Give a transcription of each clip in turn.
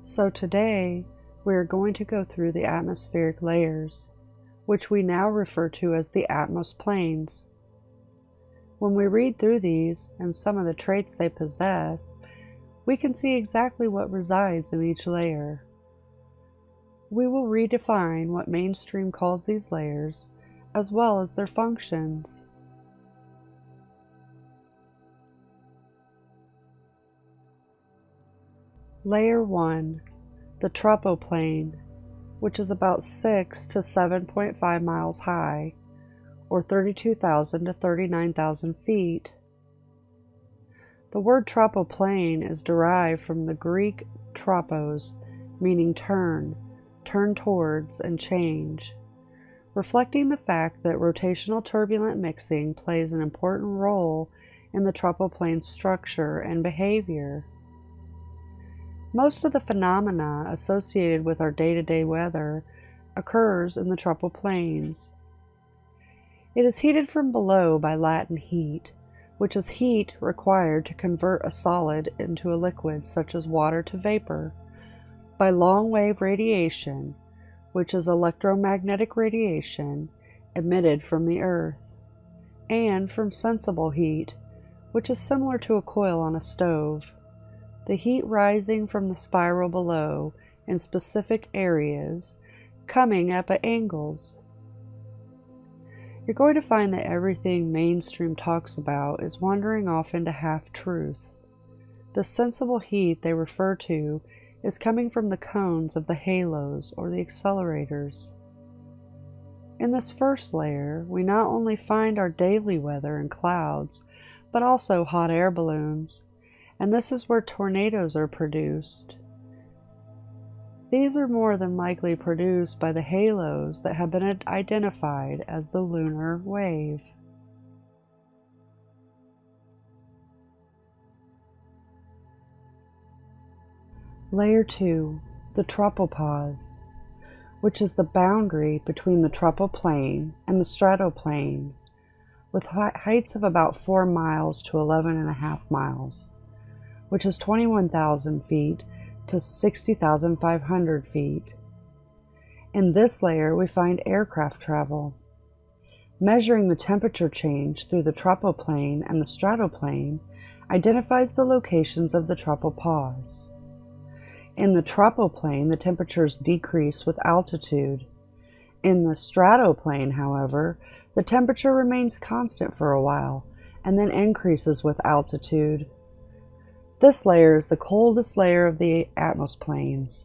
So today, we are going to go through the atmospheric layers, which we now refer to as the atmosplanes. When we read through these and some of the traits they possess, we can see exactly what resides in each layer. We will redefine what mainstream calls these layers, as well as their functions. Layer 1, the tropoplane, which is about 6 to 7.5 miles high, or 32,000 to 39,000 feet. The word tropoplane is derived from the Greek tropos, meaning turn towards, and change, reflecting the fact that rotational turbulent mixing plays an important role in the tropoplane's structure and behavior. Most of the phenomena associated with our day-to-day weather occurs in the tropoplanes. It is heated from below by latent heat, which is heat required to convert a solid into a liquid such as water to vapor, by long-wave radiation, which is electromagnetic radiation emitted from the Earth, and from sensible heat, which is similar to a coil on a stove. The heat rising from the spiral below in specific areas, coming up at angles. You're going to find that everything mainstream talks about is wandering off into half-truths. The sensible heat they refer to is coming from the cones of the halos or the accelerators. In this first layer, we not only find our daily weather and clouds, but also hot air balloons, and this is where tornadoes are produced. These are more than likely produced by the halos that have been identified as the lunar wave. Layer 2, the tropopause, which is the boundary between the tropoplane and the stratoplane, with heights of about 4 miles to 11.5 miles, which is 21,000 feet to 60,500 feet. In this layer, we find aircraft travel. Measuring the temperature change through the tropoplane and the stratoplane identifies the locations of the tropopause. In the tropoplane, the temperatures decrease with altitude. In the stratoplane, however, the temperature remains constant for a while and then increases with altitude. This layer is the coldest layer of the atmosplanes,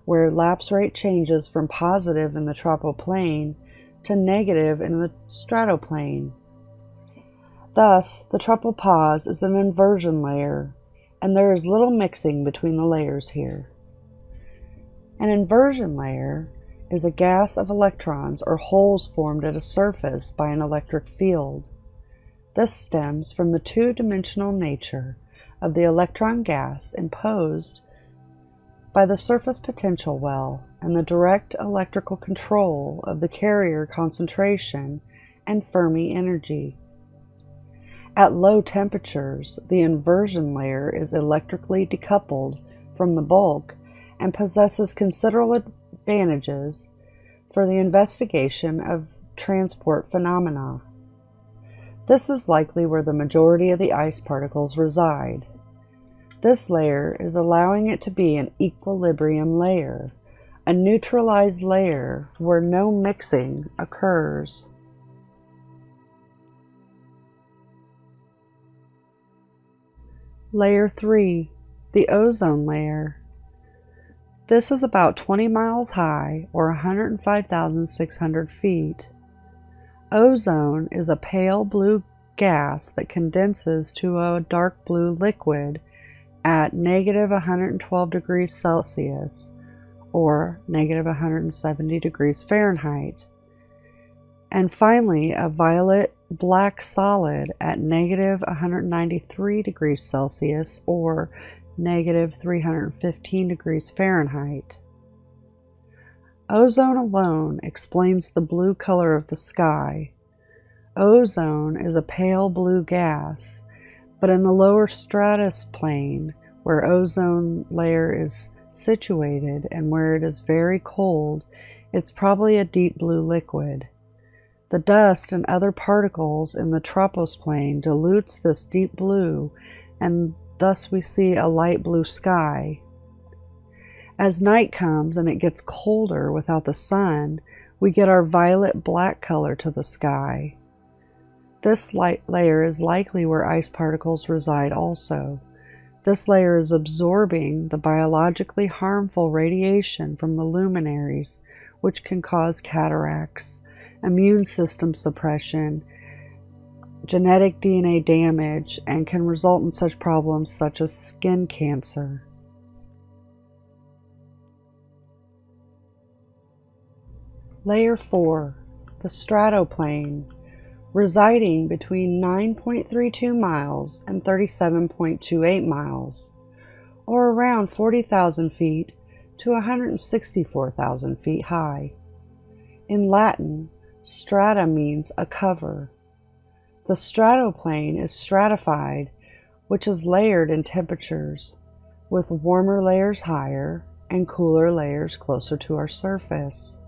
where lapse rate changes from positive in the tropoplane to negative in the stratoplane. Thus, the tropopause is an inversion layer, and there is little mixing between the layers here. An inversion layer is a gas of electrons or holes formed at a surface by an electric field. This stems from the two-dimensional nature of the electron gas imposed by the surface potential well and the direct electrical control of the carrier concentration and Fermi energy. At low temperatures, the inversion layer is electrically decoupled from the bulk and possesses considerable advantages for the investigation of transport phenomena. This is likely where the majority of the ice particles reside. This layer is allowing it to be an equilibrium layer, a neutralized layer where no mixing occurs. Layer 3, the ozone layer. This is about 20 miles high, or 105,600 feet. Ozone is a pale blue gas that condenses to a dark blue liquid at negative 112 degrees Celsius, or negative 170 degrees Fahrenheit. And finally, a violet black solid at negative 193 degrees Celsius, or negative 315 degrees Fahrenheit. Ozone alone explains the blue color of the sky. Ozone is a pale blue gas, but in the lower stratus plane, where ozone layer is situated, and where it is very cold, it's probably a deep blue liquid. The dust and other particles in the troposplane dilutes this deep blue, and thus we see a light blue sky. As night comes and it gets colder without the sun, we get our violet-black color to the sky. This light layer is likely where ice particles reside also. This layer is absorbing the biologically harmful radiation from the luminaries, which can cause cataracts, immune system suppression, genetic DNA damage, and can result in such problems such as skin cancer. Layer 4, the stratoplane, residing between 9.32 miles and 37.28 miles, or around 40,000 feet to 164,000 feet high. In Latin, strata means a cover. The stratoplane is stratified, which is layered in temperatures, with warmer layers higher and cooler layers closer to our surface.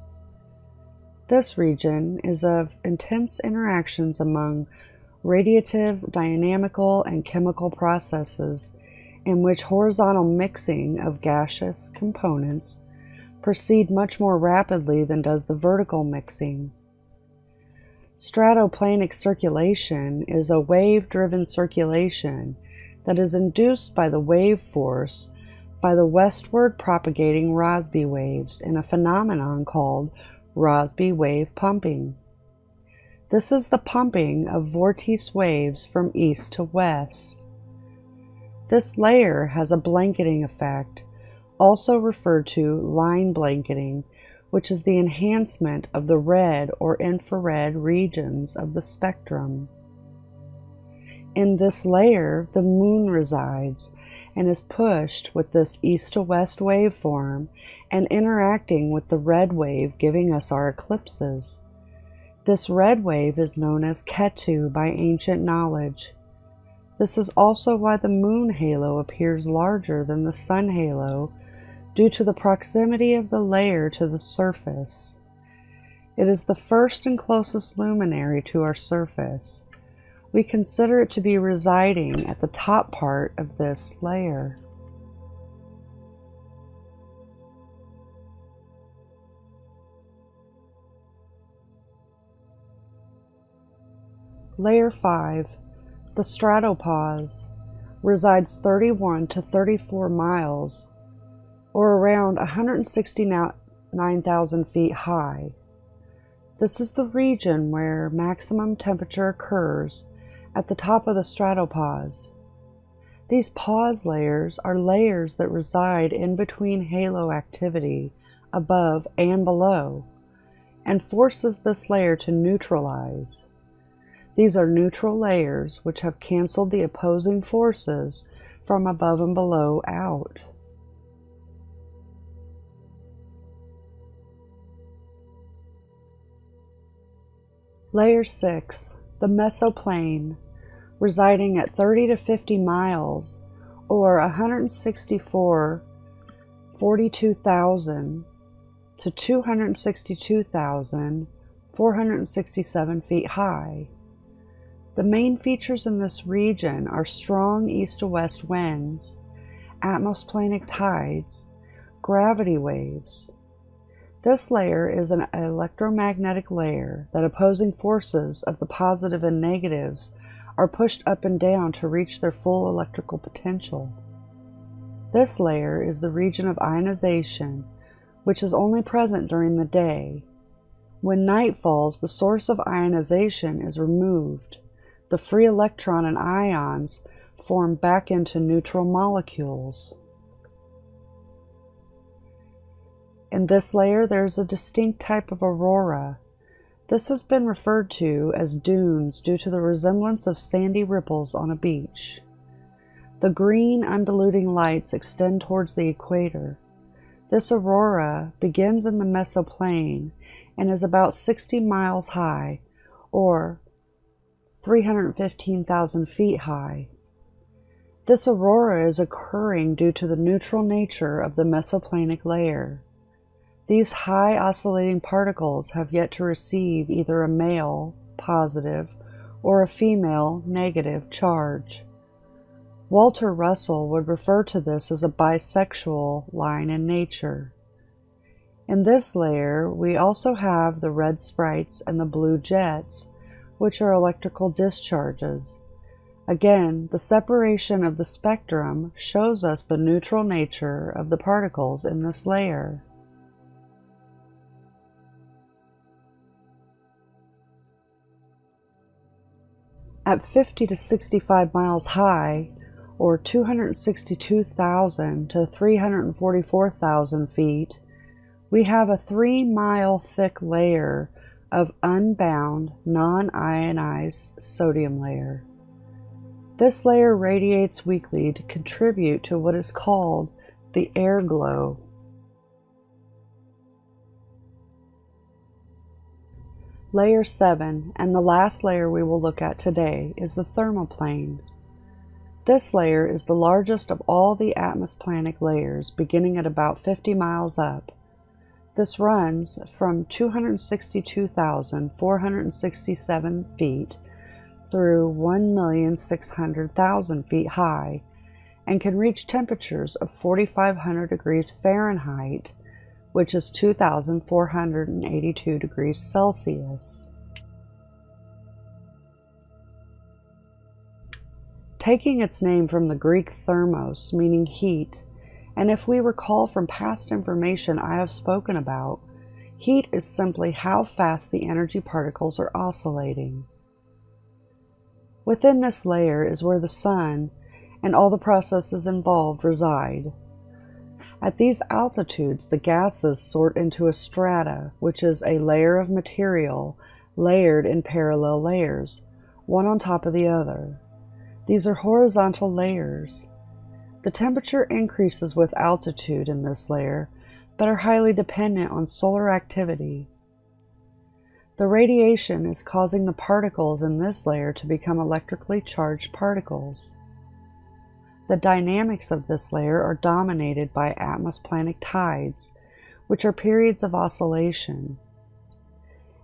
This region is of intense interactions among radiative, dynamical, and chemical processes in which horizontal mixing of gaseous components proceed much more rapidly than does the vertical mixing. Stratoplanic circulation is a wave-driven circulation that is induced by the wave force by the westward propagating Rossby waves in a phenomenon called Rossby wave pumping. This is the pumping of vortice waves from east to west. This layer has a blanketing effect, also referred to line blanketing, which is the enhancement of the red or infrared regions of the spectrum. In this layer, the moon resides and is pushed with this east to west waveform and interacting with the red wave, giving us our eclipses. This red wave is known as Ketu by ancient knowledge. This is also why the moon halo appears larger than the sun halo, due to the proximity of the layer to the surface. It is the first and closest luminary to our surface. We consider it to be residing at the top part of this layer. Layer 5, the stratopause, resides 31 to 34 miles, or around 169,000 feet high. This is the region where maximum temperature occurs at the top of the stratopause. These pause layers are layers that reside in between halo activity above and below, and forces this layer to neutralize. These are neutral layers which have canceled the opposing forces from above and below out. Layer 6, the mesoplane, residing at 30 to 50 miles, or 142,000 to 262,467 feet high. The main features in this region are strong east to west winds, atmosplanic tides, gravity waves. This layer is an electromagnetic layer that opposing forces of the positive and negatives are pushed up and down to reach their full electrical potential. This layer is the region of ionization, which is only present during the day. When night falls, the source of ionization is removed. The free electron and ions form back into neutral molecules. In this layer, there is a distinct type of aurora. This has been referred to as dunes due to the resemblance of sandy ripples on a beach. The green, undulating lights extend towards the equator. This aurora begins in the mesoplane and is about 60 miles high, or 315,000 feet high. This aurora is occurring due to the neutral nature of the mesoplanic layer. These high oscillating particles have yet to receive either a male, positive, or a female, negative charge. Walter Russell would refer to this as a bisexual line in nature. In this layer, we also have the red sprites and the blue jets, which are electrical discharges. Again, the separation of the spectrum shows us the neutral nature of the particles in this layer. At 50 to 65 miles high, or 262,000 to 344,000 feet, we have a 3-mile thick layer of unbound, non-ionized sodium layer. This layer radiates weakly to contribute to what is called the air glow. Layer 7, and the last layer we will look at today, is the thermoplane. This layer is the largest of all the atmosplanic layers, beginning at about 50 miles up. This runs from 262,467 feet through 1,600,000 feet high, and can reach temperatures of 4,500 degrees Fahrenheit, which is 2,482 degrees Celsius. Taking its name from the Greek thermos, meaning heat, and if we recall from past information I have spoken about, heat is simply how fast the energy particles are oscillating. Within this layer is where the sun and all the processes involved reside. At these altitudes, the gases sort into a strata, which is a layer of material layered in parallel layers, one on top of the other. These are horizontal layers. The temperature increases with altitude in this layer, but are highly dependent on solar activity. The radiation is causing the particles in this layer to become electrically charged particles. The dynamics of this layer are dominated by atmosplanic tides, which are periods of oscillation.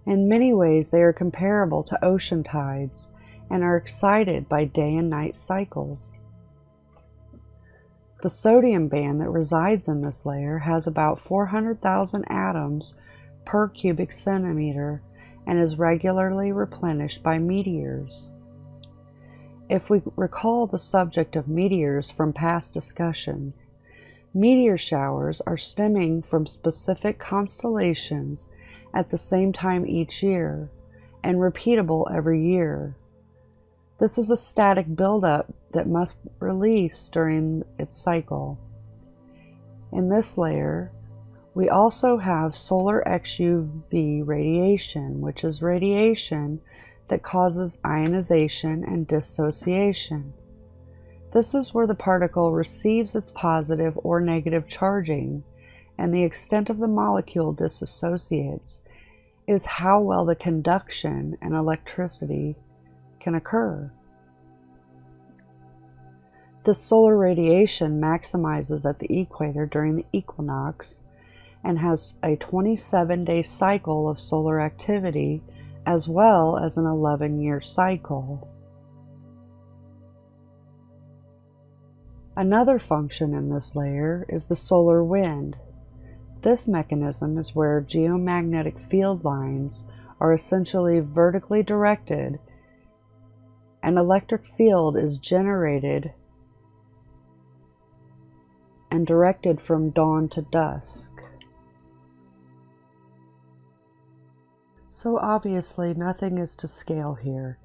In many ways, they are comparable to ocean tides and are excited by day and night cycles. The sodium band that resides in this layer has about 400,000 atoms per cubic centimeter and is regularly replenished by meteors. If we recall the subject of meteors from past discussions, meteor showers are stemming from specific constellations at the same time each year and repeatable every year. This is a static buildup that must release during its cycle. In this layer, we also have solar XUV radiation, which is radiation that causes ionization and dissociation. This is where the particle receives its positive or negative charging, and the extent of the molecule dissociates is how well the conduction and electricity can occur. This solar radiation maximizes at the equator during the equinox and has a 27-day cycle of solar activity as well as an 11-year cycle. Another function in this layer is the solar wind. This mechanism is where geomagnetic field lines are essentially vertically directed. An electric field is generated and directed from dawn to dusk. So obviously nothing is to scale here.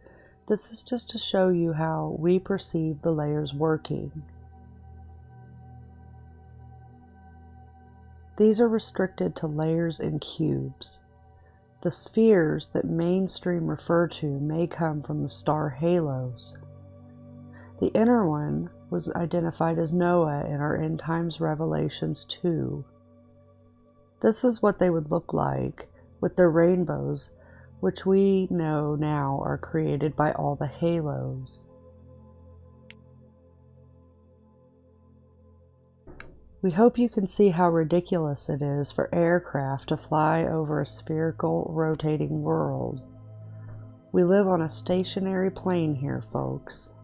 This is just to show you how we perceive the layers working. These are restricted to layers in cubes. The spheres that mainstream refer to may come from the star halos. The inner one was identified as Noah in our End Times Revelations 2. This is what they would look like with their rainbows, which we know now are created by all the halos. We hope you can see how ridiculous it is for aircraft to fly over a spherical, rotating world. We live on a stationary plane here, folks.